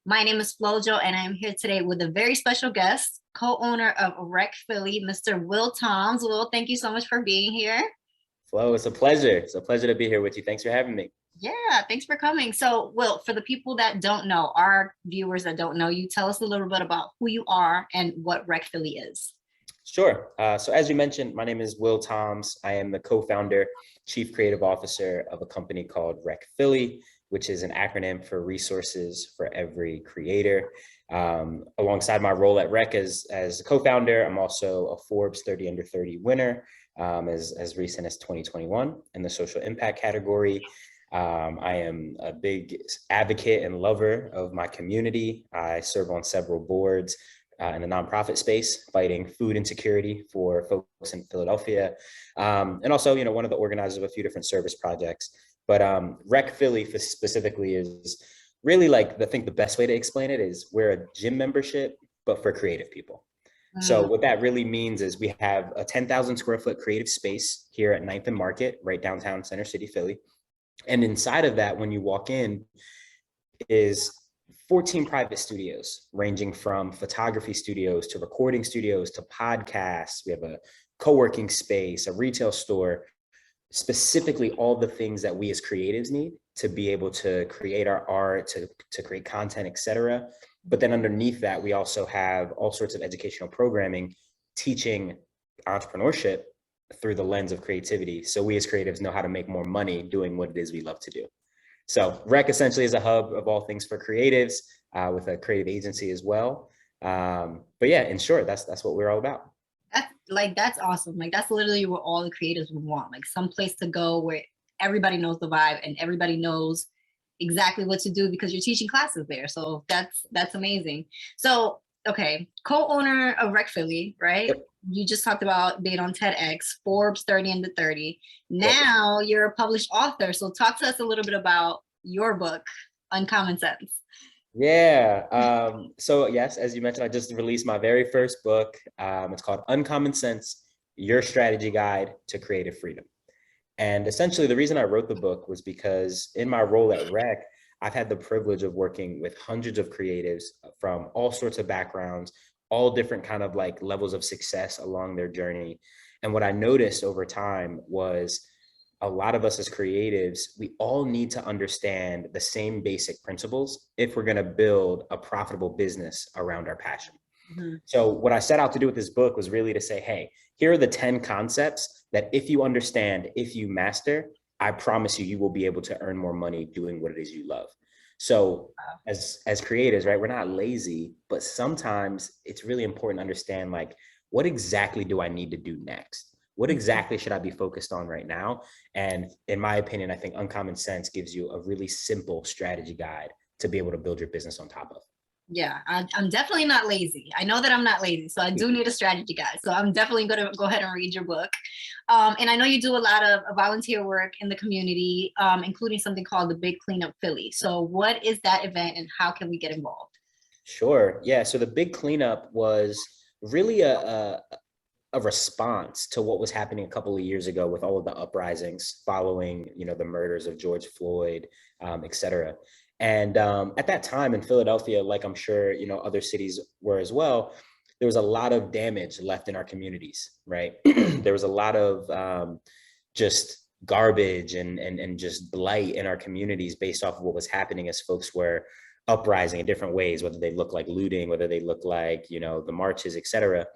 My name is Flojo, and I'm here today with a very special guest, co-owner of Rec Philly, Mr. Will Toms. Will, thank you so much for being here. Flo, it's a pleasure. It's a pleasure to be here with you. Thanks for having me. Yeah, thanks for coming. So, Will, for the people that don't know, our viewers that don't know you, tell us a little bit about who you are and what Rec Philly is. Sure. So as you mentioned, my name is Will Toms. I am the co-founder, chief creative officer of a company called Rec Philly, which is an acronym for Resources for Every Creator. Alongside my role at Rec as a co-founder, I'm also a Forbes 30 Under 30 winner as recent as 2021 in the social impact category. I am a big advocate and lover of my community. I serve on several boards in the nonprofit space, fighting food insecurity for folks in Philadelphia. And also, one of the organizers of a few different service projects. But Rec Philly specifically is really like, I think the best way to explain it is we're a gym membership, but for creative people. So what that really means is we have a 10,000 square foot creative space here at 9th and Market, right downtown Center City, Philly. And inside of that, when you walk in, is 14 private studios, ranging from photography studios to recording studios to podcasts. We have a co-working space, a retail store, specifically all the things that we as creatives need to be able to create our art, to create content, etc. But then underneath that, we also have all sorts of educational programming, teaching entrepreneurship through the lens of creativity. So we as creatives know how to make more money doing what it is we love to do. So Rec essentially is a hub of all things for creatives with a creative agency as well. But yeah, in short, that's what we're all about. That's awesome. Like that's literally what all the creators would want, like some place to go where everybody knows the vibe and everybody knows exactly what to do because you're teaching classes there. So that's amazing. So, okay, co-owner of Rec Philly, right? Yep. You just talked about being on TEDx, Forbes 30 Under 30. Yep. Now you're a published author. So talk to us a little bit about your book, Uncommon Sense. Yeah. So yes, as you mentioned, I just released my very first book. It's called Uncommon Sense, Your Strategy Guide to Creative Freedom. And essentially the reason I wrote the book was because in my role at Rec, I've had the privilege of working with hundreds of creatives from all sorts of backgrounds, all different kind of like levels of success along their journey. And what I noticed over time was a lot of us as creatives, we all need to understand the same basic principles if we're going to build a profitable business around our passion. So what I set out to do with this book was really to say, hey, here are the 10 concepts that if you understand, if you master, I promise you, you will be able to earn more money doing what it is you love. So as creators, right, we're not lazy, but sometimes it's really important to understand, like, what exactly do I need to do next? What exactly should I be focused on right now? And in my opinion, I think Uncommon Sense gives you a really simple strategy guide to be able to build your business on top of. Yeah, I'm definitely not lazy. I know that I'm not lazy, so I do need a strategy guide. So I'm definitely going to go ahead and read your book. And I know you do a lot of volunteer work in the community, including something called the Big Cleanup Philly. So what is that event and how can we get involved? Sure. Yeah. So the Big Cleanup was really a response to what was happening a couple of years ago with all of the uprisings following, the murders of George Floyd, et cetera. And at that time in Philadelphia, like I'm sure, other cities were as well, there was a lot of damage left in our communities, right? There was a lot of just garbage and just blight in our communities based off of what was happening as folks were uprising in different ways, whether they look like looting, whether they look like, the marches, et cetera.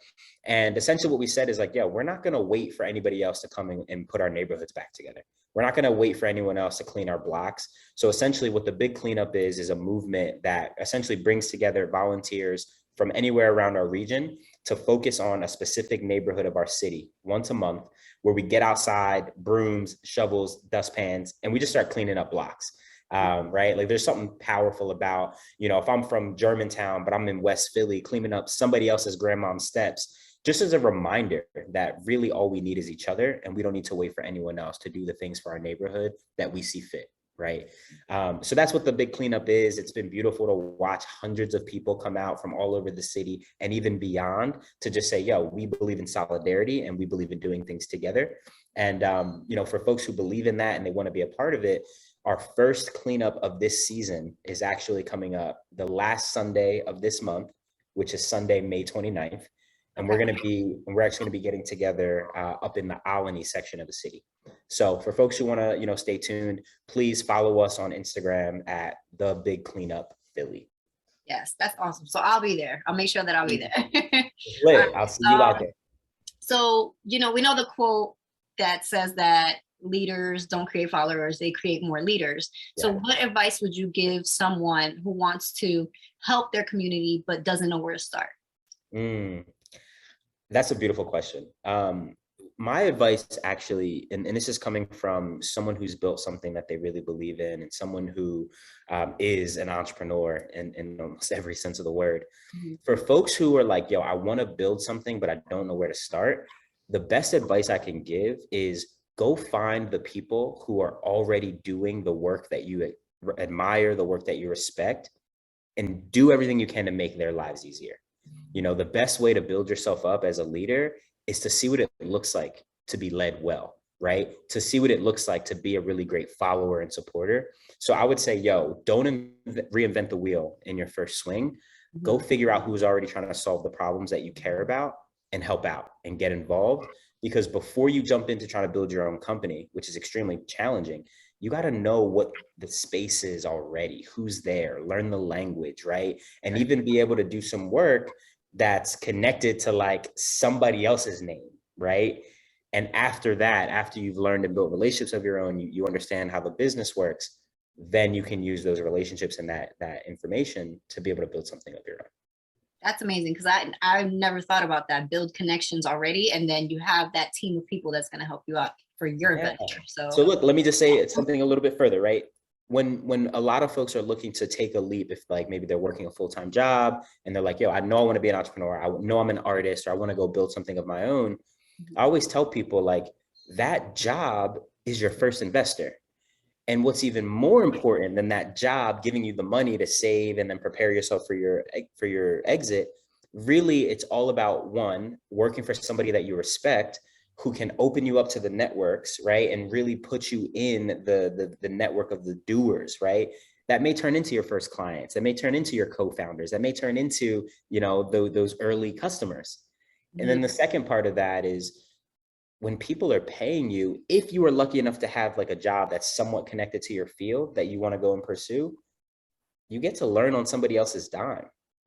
And essentially what we said is like, yeah, we're not going to wait for anybody else to come in and put our neighborhoods back together. We're not going to wait for anyone else to clean our blocks. So essentially what the Big Cleanup is a movement that essentially brings together volunteers from anywhere around our region to focus on a specific neighborhood of our city once a month, where we get outside, brooms, shovels, dustpans, and we just start cleaning up blocks. Right? Like there's something powerful about, if I'm from Germantown, but I'm in West Philly, cleaning up somebody else's grandmom's steps, just as a reminder that really all we need is each other, and we don't need to wait for anyone else to do the things for our neighborhood that we see fit. Right. So that's what the Big Cleanup is. It's been beautiful to watch hundreds of people come out from all over the city and even beyond to just say, yo, we believe in solidarity and we believe in doing things together. And, for folks who believe in that and they want to be a part of it, Our first cleanup of this season is actually coming up the last Sunday of this month, which is Sunday, May 29th. And Okay. we're actually going to be getting together up in the Alany section of the city. So for folks who want to, stay tuned, please follow us on Instagram at The Big Cleanup Philly. Yes, that's awesome. So I'll be there. I'll make sure that I'll be there. All Lit. right. I'll see you out there. So, we know the quote that says that leaders don't create followers, they create more leaders. Yeah. So what advice would you give someone who wants to help their community but doesn't know where to start? That's a beautiful question. My advice actually, and this is coming from someone who's built something that they really believe in, and someone who is an entrepreneur in almost every sense of the word. Mm-hmm. For folks who are like, yo, I want to build something, but I don't know where to start, the best advice I can give is go find the people who are already doing the work that you admire, the work that you respect, and do everything you can to make their lives easier. The best way to build yourself up as a leader is to see what it looks like to be led well, right? To see what it looks like to be a really great follower and supporter. So I would say, yo, don't reinvent the wheel in your first swing. Mm-hmm. Go figure out who's already trying to solve the problems that you care about and help out and get involved. Because before you jump into trying to build your own company, which is extremely challenging, you got to know what the space is already, who's there, learn the language, right? And even be able to do some work that's connected to like somebody else's name, right? And after that, after you've learned and built relationships of your own, you understand how the business works, then you can use those relationships and that information to be able to build something of your own. That's amazing, because I never thought about that. Build connections already, and then you have that team of people that's going to help you out for your venture. So look, let me just say something a little bit further, right? When a lot of folks are looking to take a leap, if like maybe they're working a full-time job and they're like, yo, I know I want to be an entrepreneur, I know I'm an artist, or I want to go build something of my own. I always tell people like that job is your first investor. And what's even more important than that job giving you the money to save and then prepare yourself for your exit, really it's all about, one, working for somebody that you respect, who can open you up to the networks, right? And really put you in the network of the doers, right? That may turn into your first clients, that may turn into your co-founders, that may turn into, those early customers. And then the second part of that is, when people are paying you, if you are lucky enough to have like a job that's somewhat connected to your field that you want to go and pursue, you get to learn on somebody else's dime,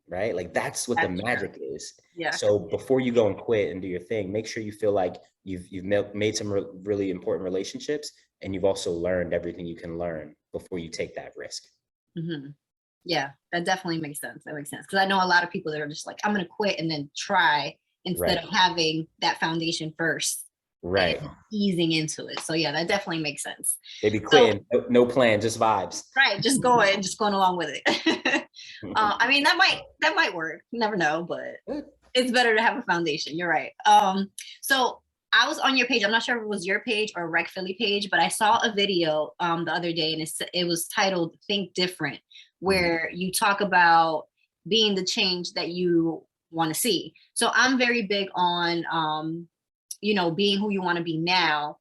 right? Like that's what the magic is. Yeah. So before you go and quit and do your thing, make sure you feel like you've made some really important relationships, and you've also learned everything you can learn before you take that risk. Mm-hmm. Yeah, that definitely makes sense. That makes sense, because I know a lot of people that are just like, I'm going to quit and then try, instead of having that foundation first. Right. Easing into it. So yeah, that definitely makes sense. They be quitting, no plan, just vibes. Right, just going along with it. I mean, that might work. You never know, but it's better to have a foundation. You're right. So I was on your page. I'm not sure if it was your page or Rec Philly page, but I saw a video the other day, and it was titled "Think Different," where you talk about being the change that you want to see. So I'm very big on being who you want to be now.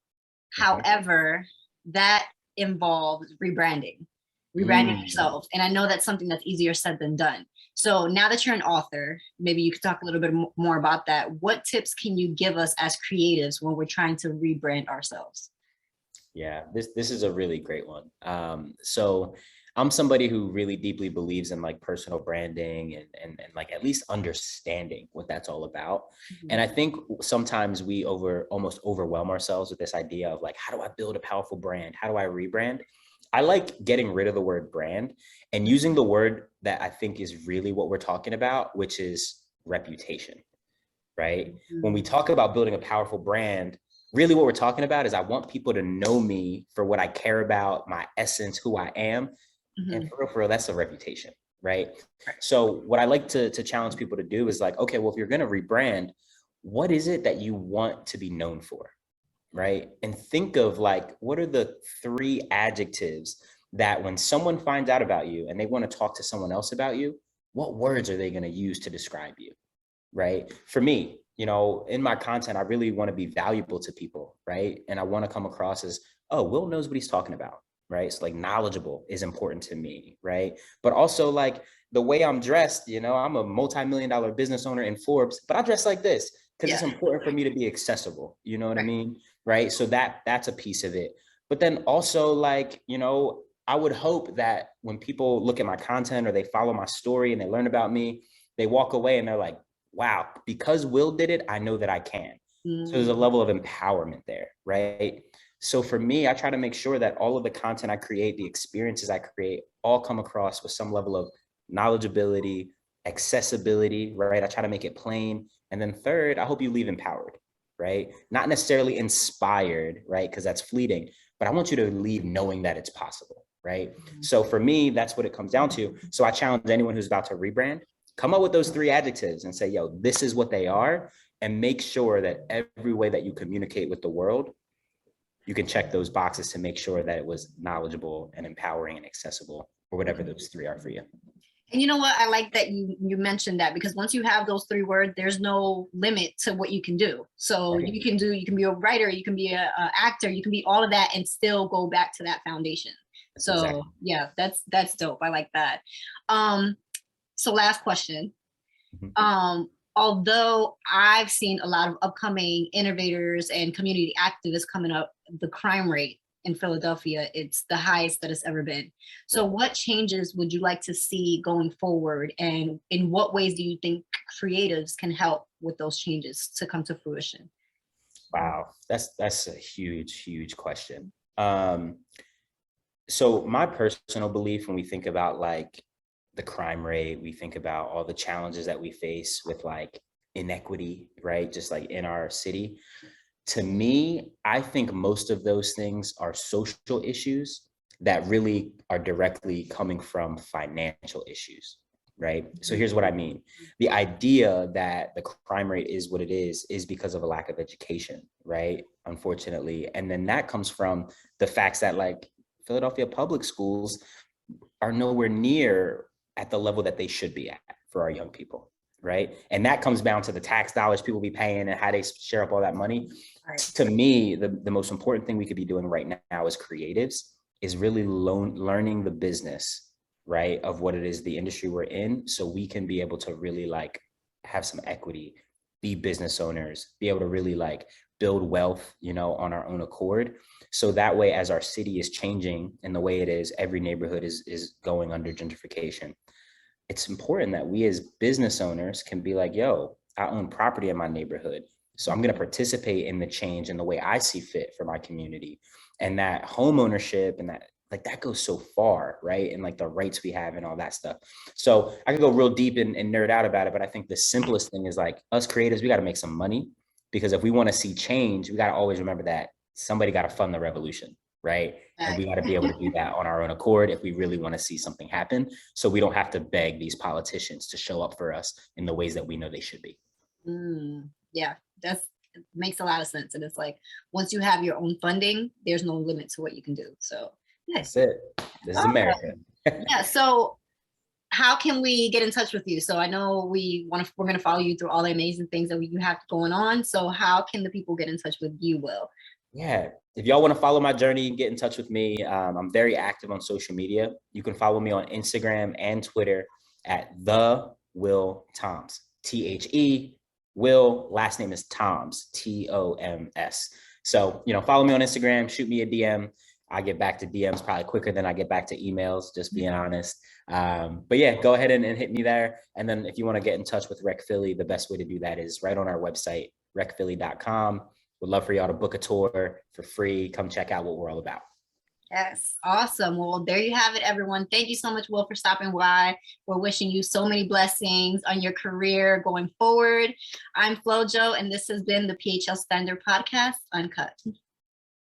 However, that involves rebranding yourself. And I know that's something that's easier said than done. So now that you're an author, maybe you could talk a little bit more about that. What tips can you give us as creatives when we're trying to rebrand ourselves? Yeah, this is a really great one. So I'm somebody who really deeply believes in like personal branding and like at least understanding what that's all about. And I think sometimes we almost overwhelm ourselves with this idea of like, how do I build a powerful brand? How do I rebrand? I like getting rid of the word brand and using the word that I think is really what we're talking about, which is reputation, right? When we talk about building a powerful brand, really what we're talking about is I want people to know me for what I care about, my essence, who I am. And for real, that's a reputation, right? So what I like to challenge people to do is like, okay, well, if you're going to rebrand, what is it that you want to be known for, right? And think of like, what are the 3 adjectives that when someone finds out about you and they want to talk to someone else about you, what words are they going to use to describe you, right? For me, in my content, I really want to be valuable to people, right? And I want to come across as, oh, Will knows what he's talking about. right? So like knowledgeable is important to me, right? But also like the way I'm dressed, you know, I'm a multi-million-dollar business owner in Forbes, but I dress like this because it's Yeah. important for me to be accessible. You know what I Right. mean? Right. So that's a piece of it. But then also like, you know, I would hope that when people look at my content or they follow my story and they learn about me, they walk away and they're like, wow, because Will did it, I know that I can. So there's a Mm. level of empowerment there, right? So for me, I try to make sure that all of the content I create, the experiences I create, all come across with some level of knowledgeability, accessibility, right? I try to make it plain. And then third, I hope you leave empowered, right? Not necessarily inspired, right? Because that's fleeting, but I want you to leave knowing that it's possible, right? So for me, that's what it comes down to. So I challenge anyone who's about to rebrand, come up with those 3 adjectives and say, yo, this is what they are. And make sure that every way that you communicate with the world, you can check those boxes to make sure that it was knowledgeable and empowering and accessible, or whatever those 3 are for you. And you know what? I like that you mentioned that, because once you have those 3 words, there's no limit to what you can do. So Right. you can be a writer, you can be a actor, you can be all of that and still go back to that foundation. That's So exactly. yeah, that's dope. I like that. Um, so last question. Mhm. Although I've seen a lot of upcoming innovators and community activists coming up, the crime rate in Philadelphia, it's the highest that it's ever been. So Yeah. what changes would you like to see going forward? And in what ways do you think creatives can help with those changes to come to fruition? Wow, that's a huge question. So my personal belief, when we think about like the crime rate, we think about all the challenges that we face with like inequity, right? Just like in our city. To me, I think most of those things are social issues that really are directly coming from financial issues, right? So here's what I mean. The idea that the crime rate is what it is because of a lack of education, right? Unfortunately. And then that comes from the facts that like Philadelphia public schools are nowhere near at the level that they should be at for our young people, right? And that comes down to the tax dollars people be paying and how they share up all that money. Right. To me, the most important thing we could be doing right now as creatives is really learning the business, right, of what it is, the industry we're in, so we can be able to really like have some equity, be business owners, be able to really like build wealth, you know, on our own accord. So that way, as our city is changing in the way it is, every neighborhood is going under gentrification. It's important that we as business owners can be like, yo, I own property in my neighborhood. So I'm going to participate in the change in the way I see fit for my community. And that home ownership and that like that goes so far, right? And like the rights we have and all that stuff. So I could go real deep and nerd out about it, but I think the simplest thing is like us creators, we got to make some money, because if we want to see change, we got to always remember that somebody got to fund the revolution, right? And we got to be able to do that on our own accord if we really want to see something happen. So we don't have to beg these politicians to show up for us in the ways that we know they should be. Yeah, that's makes a lot of sense. And it's like once you have your own funding, there's no limit to what you can do. So yeah. That's it. This is America. Yeah. So how can we get in touch with you? So I know we're going to follow you through all the amazing things that you have going on. So how can the people get in touch with you, Will? Yeah. If y'all want to follow my journey, get in touch with me. I'm very active on social media. You can follow me on Instagram and Twitter at the Will Toms. THE Will. Last name is Toms. TOMS. So, you know, follow me on Instagram, shoot me a DM. I get back to DMs probably quicker than I get back to emails, just being honest. But yeah, go ahead and hit me there. And then if you want to get in touch with Rec Philly, the best way to do that is right on our website, recphilly.com. Would love for y'all to book a tour for free. Come check out what we're all about. Yes, awesome. Well, there you have it, everyone. Thank you so much, Will, for stopping by. We're wishing you so many blessings on your career going forward. I'm Flojo, and this has been the PHL Standard Podcast Uncut.